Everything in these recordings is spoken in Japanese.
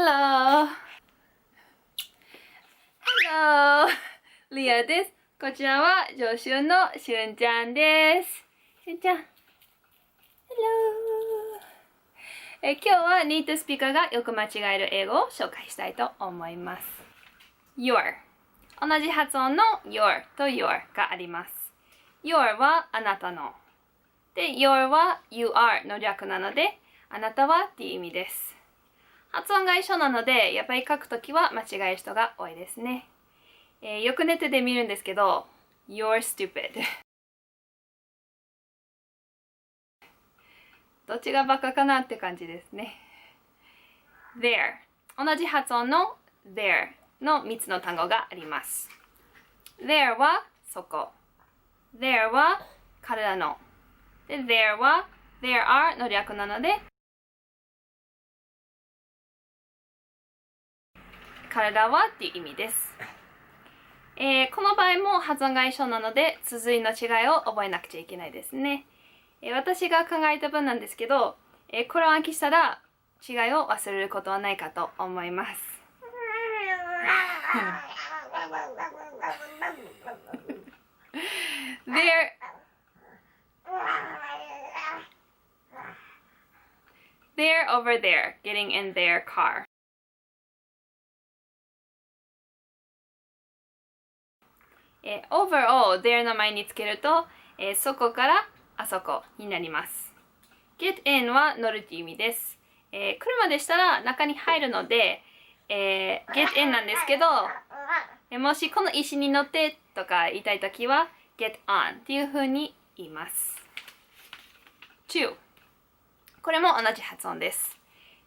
Hello! Hello! リアです。こちらは助手のしゅんちゃんです。しゅんちゃん。Hello! 今日はネイティブスピーカーがよく間違える英語を紹介したいと思います。Your 同じ発音の Your と Your があります。Your はあなたの。で、Your は You are の略なので、あなたはっていう意味です。発音が一緒なので、やっぱり書くときは間違える人が多いですね。よくネットで見るんですけど、You're stupid どっちがバカかなって感じですね。There 同じ発音の There の3つの単語があります。There はそこ。There は体の。で、There は There are の略なので、体はっていう意味です。この場合も発音が一緒なので、綴りの違いを覚えなくちゃいけないですね。私が考えた文なんですけど、これを暗記したら違いを忘れることはないかと思います。They're over there, getting in their car. Over を there の前につけると、そこからあそこになります。get in は乗るという意味です。車でしたら中に入るので、get in なんですけど、もしこの石に乗ってとか言いたいときは get on っていう風に言います。to これも同じ発音です。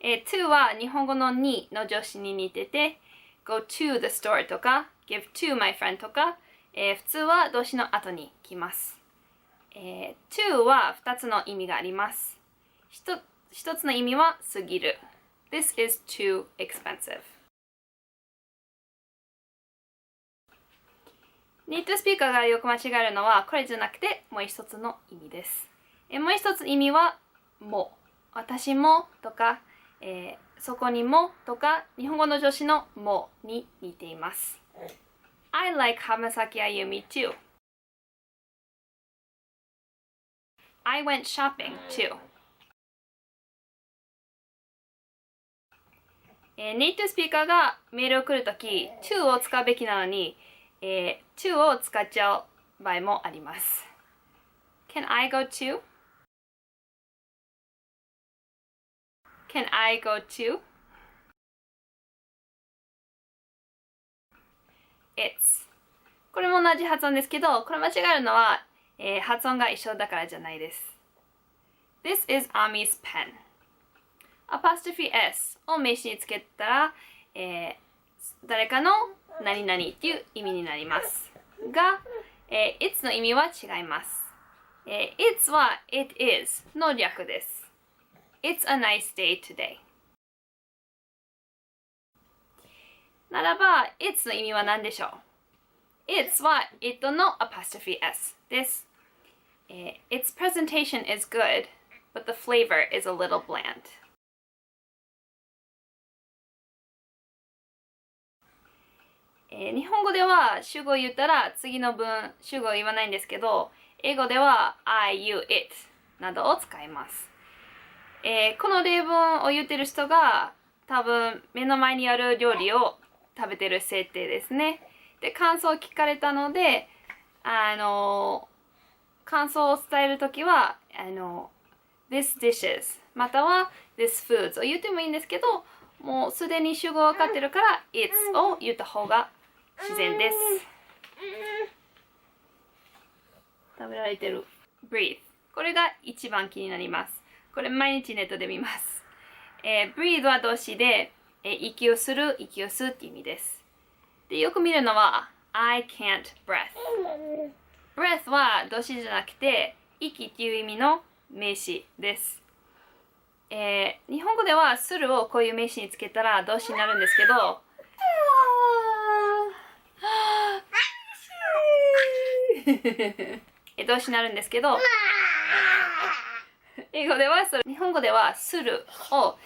to は日本語のにの助詞に似てて go to the store とか give to my friend とか、普通は動詞の後に来ます。to は2つの意味があります。1つの意味は過ぎる。This is too expensive. ネイティブスピーカーがよく間違えるのはこれじゃなくてもう一つの意味です。もう一つ意味はも。私もとか、そこにもとか日本語の助詞のもに似ています。I like Hamasaki Ayumi too. I went shopping too. ネイティブスピーカーがメールを送るとき to を使うべきなのに、to を使っちゃう場合もあります。Can I go too? Can I go too? It's これも同じ発音ですけど、これ間違えるのは、発音が一緒だからじゃないです。This is Ami's pen. apostrophe s を名詞につけたら、誰かの何々っていう意味になりますが、it's の意味は違います。it's は it is の略です。It's a nice day today. ならば、it's の意味は何でしょう？ It's は it の apostrophe s です。Its presentation is good, but the flavor is a little bland. 日本語では主語言ったら次の文主語言わないんですけど、英語では I, you, it などを使います。この例文を言ってる人が多分目の前にある料理を食べてる設定ですね。で、感想を聞かれたので、感想を伝えるときはthis dishes または this foods を言ってもいいんですけど、もうすでに主語分かってるから it's を言った方が自然です。食べられてる breathe これが一番気になります。これ毎日ネットで見ます。breathe は動詞で、息をする、息を吸うって意味です。で、よく見るのは I can't breath breath は動詞じゃなくて息っていう意味の名詞です。日本語ではするをこういう名詞につけたら動詞になるんですけど動詞になるんですけど英語では日本語ではするを、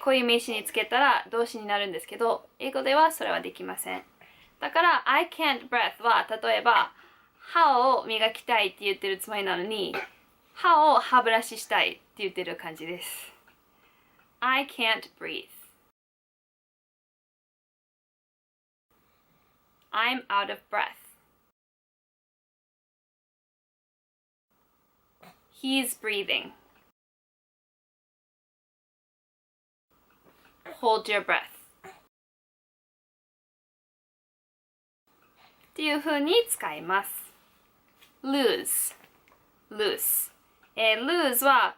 固有名詞につけたら動詞になるんですけど、英語ではそれはできません。だから、I can't breath は、例えば、歯を磨きたいって言ってるつもりなのに、歯を歯ブラシしたいって言ってる感じです。I can't breathe. I'm out of breath. He's breathing. Hold your breath. っていう風に使います。lose, lose は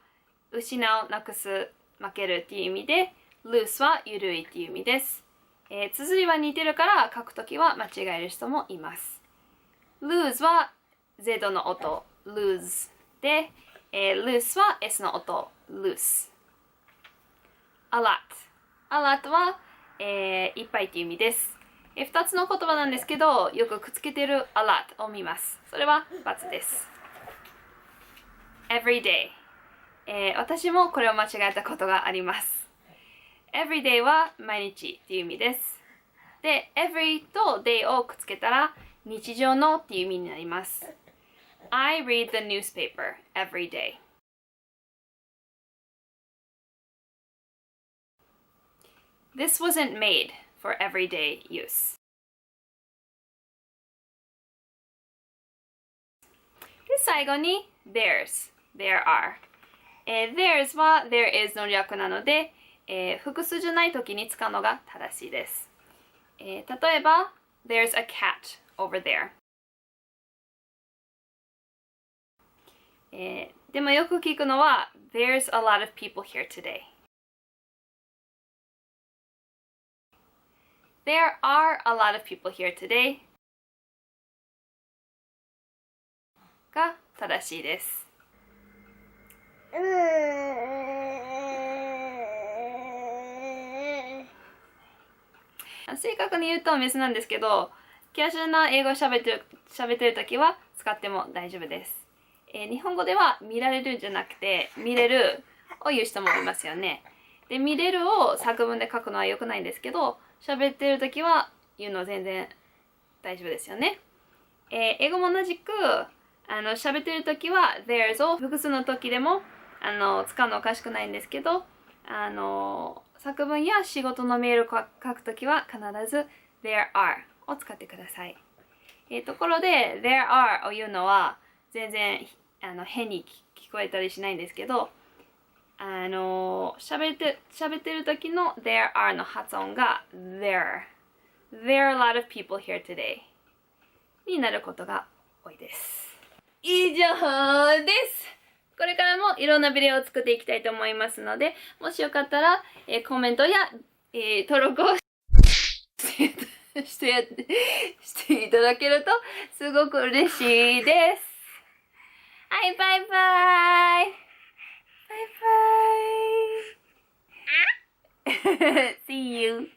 失う、なくす、負けるっていう意味で、loose は緩いっていう意味です。綴りは似てるから書くときは間違える人もいます。lose は Z の音、lose で、loose は S の音、loose。a lot は、いっぱいっていう意味です。2つの言葉なんですけど、よくくっつけてる a lot を見ます。それは×です。every day、私もこれを間違えたことがあります。every day は毎日っていう意味です。で、every と day をくっつけたら日常のっていう意味になります。I read the newspaper every day. This wasn't made for everyday use. で、最後に there's, there are. there's は there is の略なので、複数じゃない時に使うのが正しいです。例えば there's a cat over there. でもよく聞くのは there's a lot of people here today. There are a lot of people here today が正しいです。正確に言うとメスなんですけど、キャジュアルな英語を喋ってるときは使っても大丈夫です。日本語では見られるんじゃなくて見れるを言う人もいますよね。で、見れるを作文で書くのは良くないんですけど、喋ってるときは言うの全然大丈夫ですよね。英語も同じく喋ってるときは there's を複数のときでも使うのおかしくないんですけど、作文や仕事のメールを書くときは必ず there are を使ってください。ところで there are を言うのは全然変に聞こえたりしないんですけど、喋ってるときの there are の発音が there are a lot of people here today になることが多いです。以上です。これからもいろんなビデオを作っていきたいと思いますので、もしよかったら、コメントや、登録をしていただけるとすごく嬉しいです。はい、バイバイ。バイバイ。See you.